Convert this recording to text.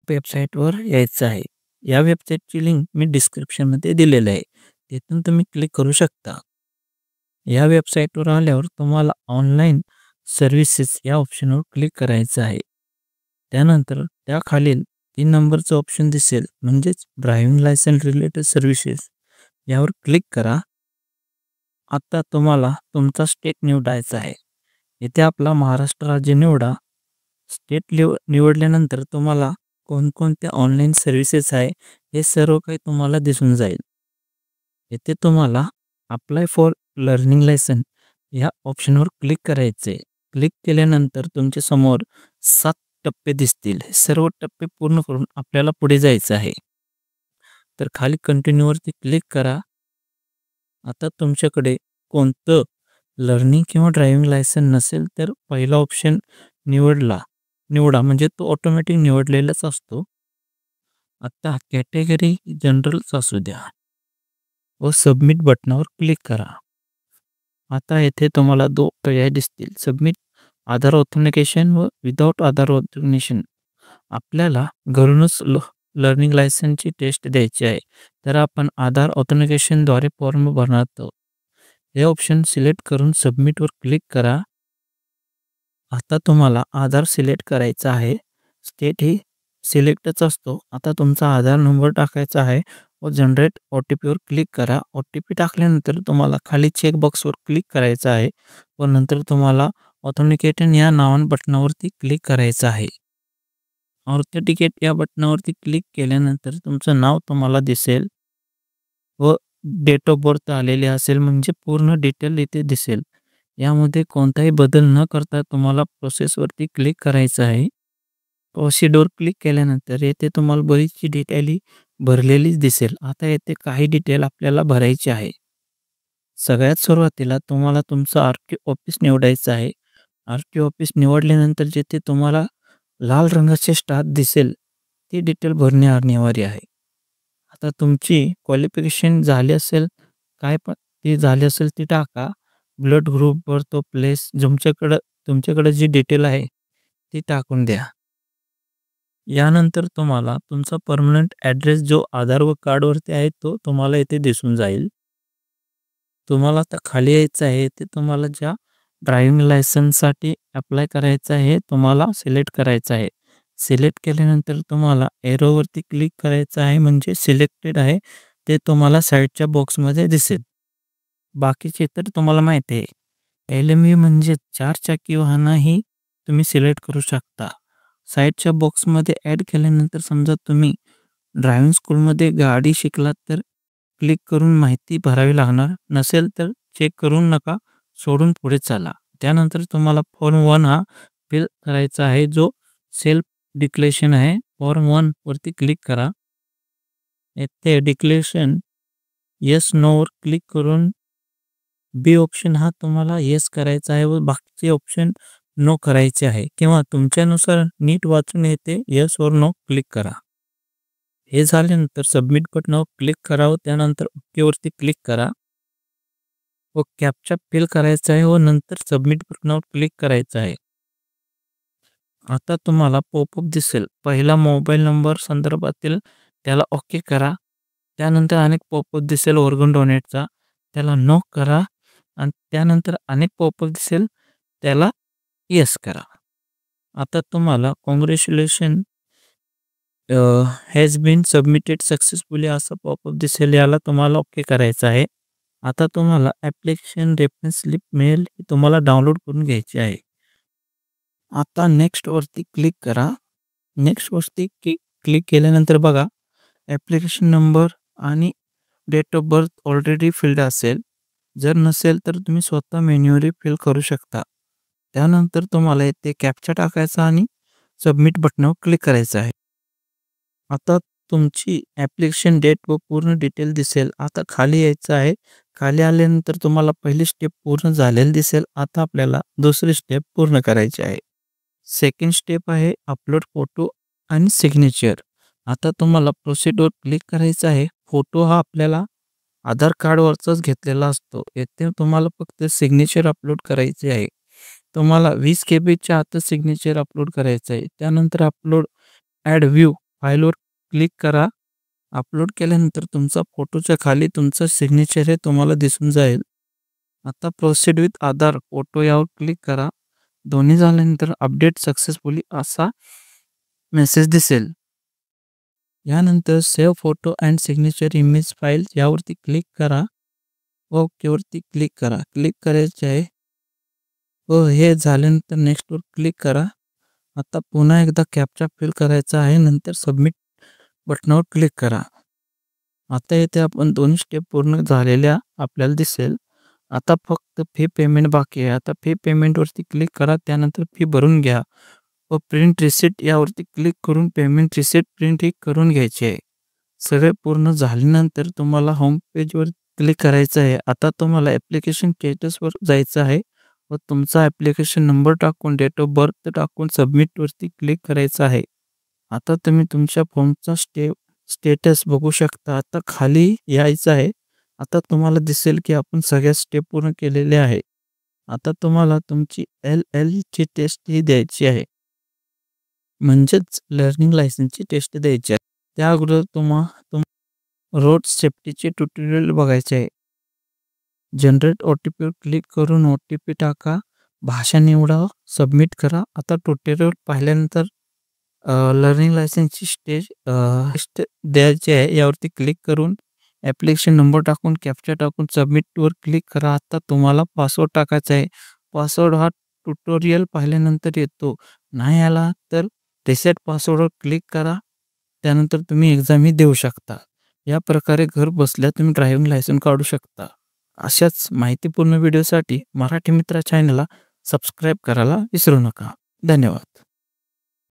वेबसाईटवर यायचं आहे. या वेबसाईटची लिंक मी डिस्क्रिप्शनमध्ये दिलेली आहे. तिथून तुम्ही क्लिक करू शकता. या वेबसाईटवर आल्यावर तुम्हाला ऑनलाईन सर्व्हिसेस या ऑप्शनवर क्लिक करायचं आहे. त्यानंतर त्याखालील 3 नंबरचं ऑप्शन दिसेल म्हणजेच ड्रायव्हिंग लायसन्स रिलेटेड सर्व्हिसेस यावर क्लिक करा. आता तुम्हाला तुमचा स्टेट निवडायचा आहे. इथे आपला महाराष्ट्र राज्य निवडा. स्टेट निवडल्यानंतर तुम्हाला कोणकोणत्या ऑनलाईन सर्व्हिसेस आहे हे सर्व काही तुम्हाला दिसून जाईल. इथे तुम्हाला अप्लाय फॉर लर्निंग लायसन या ऑप्शनवर क्लिक करायचे. क्लिक केल्यानंतर तुमच्या समोर 7 टप्पे दिसतील. हे सर्व टप्पे पूर्ण करून आपल्याला पुढे जायचं आहे. तर खाली कंटिन्यूवरती क्लिक करा. आता तुमच्याकडे कोणतं लर्निंग किंवा ड्रायव्हिंग लायसन नसेल तर पहिला ऑप्शन निवडा म्हणजे तो ऑटोमॅटिक निवडलेलाच असतो. आता कॅटेगरी जनरलच असू द्या व सबमिट बटनावर क्लिक करा. आता येथे तुम्हाला 2 पर्याय दिसतील, सबमिट आधार ऑथेंटिकेशन व विदाउट आधार ऑथेंटिकेशन. आपल्याला घरूनच लर्निंग लायसन्सची टेस्ट द्यायची आहे, तर आपण आधार ऑथेंटिकेशनद्वारे फॉर्म भरणार आहोत. हे ऑप्शन सिलेक्ट करून सबमिटवर क्लिक करा. आता तुम्हाला आधार सिलेक्ट करायचा आहे. स्टेट ही सिलेक्टच असतो. आता तुमचा आधार नंबर टाकायचा आहे व जनरेट OTPवर क्लिक करा. OTP टाकल्यानंतर तुम्हाला खाली चेकबॉक्सवर क्लिक करायचं आहे व नंतर तुम्हाला ऑथेंटिकेशन या बटनावरती क्लिक करायचं आहे. ऑथेंटिकेट या बटनावरती क्लिक केल्यानंतर तुमचं नाव तुम्हाला दिसेल व डेट ऑफ बर्थ आलेले असेल म्हणजे पूर्ण डिटेल इथे दिसेल. यामध्ये कोणताही बदल न करता तुम्हाला प्रोसेसवरती क्लिक करायचं आहे. प्रोसिडवर क्लिक केल्यानंतर येथे तुम्हाला बरीचशी डिटेल भरलेलीच दिसेल. आता येथे काही डिटेल आपल्याला भरायची आहे. सगळ्यात सुरुवातीला तुम्हाला तुमचं RTO ऑफिस निवडायचं आहे. RTO ऑफिस निवडल्यानंतर जिथे तुम्हाला लाल रंगाचे स्टार दिसेल ती डिटेल भरणे अनिवार्य आहे. आता तुमची क्वालिफिकेशन झाली असेल काय पण ती झाली असेल ती टाका. ब्लड ग्रुप, बर्थ प्लेस तुमच्याकडे जी डिटेल आहे ती टाकून द्या. यानंतर तुम्हाला तुमचा परमनंट ॲड्रेस जो आधार व कार्डवरती आहे तो तुम्हाला इथे दिसून जाईल. तुम्हाला आता खाली यायचं आहे. ते तुम्हाला ज्या ड्रायव्हिंग लायसन्ससाठी अप्लाय करायचं आहे तुम्हाला सिलेक्ट करायचं आहे. सिलेक्ट केल्यानंतर तुम्हाला एरोवरती क्लिक करायचं आहे म्हणजे सिलेक्टेड आहे ते तुम्हाला साईडच्या बॉक्समध्ये दिसेल. बाकीचे तर तुम्हाला माहिती आहे. LMV म्हणजे 4 चाकी वाहनही तुम्ही सिलेक्ट करू शकता. साईडच्या बॉक्समध्ये ॲड केल्यानंतर समजा तुम्ही ड्रायव्हिंग स्कूलमध्ये गाडी शिकलात तर क्लिक करून माहिती भरावी लागणार. नसेल तर चेक करून नका, सोडून पुढे चाला. त्यानंतर तुम्हाला फॉर्म 1 हा फिल करायचा आहे जो सेल्फ डिक्लेरेशन आहे. फॉर्म 1 वरती क्लिक करा. येथे डिक्लेरेशन येस नोवर क्लिक करून बी ऑप्शन हा तुम्हाला येस करायचा आहे व बाकीचे ऑप्शन नो करायचे आहे किंवा तुमच्यानुसार नीट वाचून येते येस और नो क्लिक करा. हे झाल्यानंतर सबमिट बटनावर क्लिक करा व त्यानंतर ओकेवरती क्लिक करा व कॅप्चा फिल करायचा आहे व नंतर सबमिट बटनावर क्लिक करायचं आहे. आता तुम्हाला पॉपअप दिसेल. पहिला मोबाईल नंबर संदर्भातील त्याला ओके करा. त्यानंतर अनेक पॉपअप दिसेल ऑर्गन डोनेटचा त्याला नो करा आणि त्यानंतर अनेक पॉपअप दिसेल त्याला येस करा. आता तुम्हाला congratulation has been submitted successfully असं पॉपअप दिसेल. याला तुम्हाला ओके करायचं आहे. आता तुम्हाला ॲप्लिकेशन रेफरन्स स्लिप मिळेल ही तुम्हाला डाउनलोड करून घ्यायची आहे. आता नेक्स्टवरती क्लिक करा. नेक्स्टवरती क्लिक केल्यानंतर बघा ॲप्लिकेशन नंबर आणि date of birth already filled असेल. जर नसेल तर तुम्ही स्वतः मॅन्युअली फिल करू शकता. त्यानंतर तुम्हाला इथे कॅप्चा टाकायचा आणि सबमिट बटनावर क्लिक करायचं आहे. आता तुमची ॲप्लिकेशन डेट व पूर्ण डिटेल दिसेल. आता खाली यायचं आहे. खाली आल्यानंतर तुम्हाला पहिली स्टेप पूर्ण झालेली दिसेल. आता आपल्याला दुसरी स्टेप पूर्ण करायची आहे. सेकंड स्टेप आहे अपलोड फोटो आणि सिग्नेचर. आता तुम्हाला प्रोसिडवर क्लिक करायचं आहे. फोटो हा आपल्याला आधार कार्डवरचाच घेतलेला असतो. येथे तुम्हाला फक्त सिग्नेचर अपलोड करायचे आहे. तुम्हाला 20 KBच्या आतच सिग्नेचर अपलोड करायचं आहे. त्यानंतर अपलोड ॲड व्ह्यू फाईलवर क्लिक करा. अपलोड केल्यानंतर तुमचा फोटोच्या खाली तुमचं सिग्नेचर हे तुम्हाला दिसून जाईल. आता प्रोसीड विथ आधार फोटो यावर क्लिक करा. दोन्ही झाल्यानंतर अपडेट सक्सेसफुली असा मेसेज दिसेल. यानंतर save photo and signature image file यावरती क्लिक करा व ओकेवरती क्लिक करा. क्लिक करायचे आहे व हे झाल्यानंतर नेक्स्टवर क्लिक करा. आता पुन्हा एकदा कॅप्चा फिल करायचा आहे. नंतर सबमिट बटनावर क्लिक करा. आता येथे आपण दोन्ही स्टेप पूर्ण झालेल्या आपल्याला दिसेल. आता फक्त फी पेमेंट बाकी आहे. आता फी पेमेंटवरती क्लिक करा. त्यानंतर फी भरून घ्या व प्रिंट रिसिट यावरती क्लिक करून पेमेंट रिसिट प्रिंट ही करून घ्यायची आहे. सगळे पूर्ण झाल्यानंतर तुम्हाला होम पेजवर क्लिक करायचं आहे. आता तुम्हाला ॲप्लिकेशन स्टेटसवर जायचं आहे व तुमचा ॲप्लिकेशन नंबर टाकून डेट ऑफ बर्थ टाकून सबमिटवरती क्लिक करायचं आहे. आता तुम्ही तुमच्या फॉर्मचा स्टेटस बघू शकता. आता खाली यायचं आहे. आता तुम्हाला दिसेल की आपण सगळ्या स्टेप पूर्ण केलेले आहे. आता तुम्हाला तुमची LLची टेस्ट ही द्यायची आहे, म्हणजेच लर्निंग लायसन्सची टेस्ट द्यायची आहे. त्या अगोदर रोड सेफ्टीचे ट्युटोरियल बघायचे आहे. जनरेट OTPवर क्लिक करून OTP टाका, भाषा निवडा, सबमिट करा. आता ट्युटोरियल पाहिल्यानंतर लर्निंग लायसन्सची टेस्ट द्यायची आहे. यावरती क्लिक करून ॲप्लिकेशन नंबर टाकून कॅप्चा टाकून सबमिटवर क्लिक करा. आता तुम्हाला पासवर्ड टाकायचा आहे. पासवर्ड हा ट्युटोरियल पाहिल्यानंतर येतो. नाही आला तर रिसेट पासवर्डवर क्लिक करा. त्यानंतर तुम्ही एक्झाम ही देऊ शकता. या प्रकारे घर बसल्या तुम्ही ड्रायव्हिंग लायसन्स काढू शकता. अशाच माहितीपूर्ण व्हिडिओसाठी मराठी मित्र चॅनलला सबस्क्राईब करायला विसरू नका. धन्यवाद.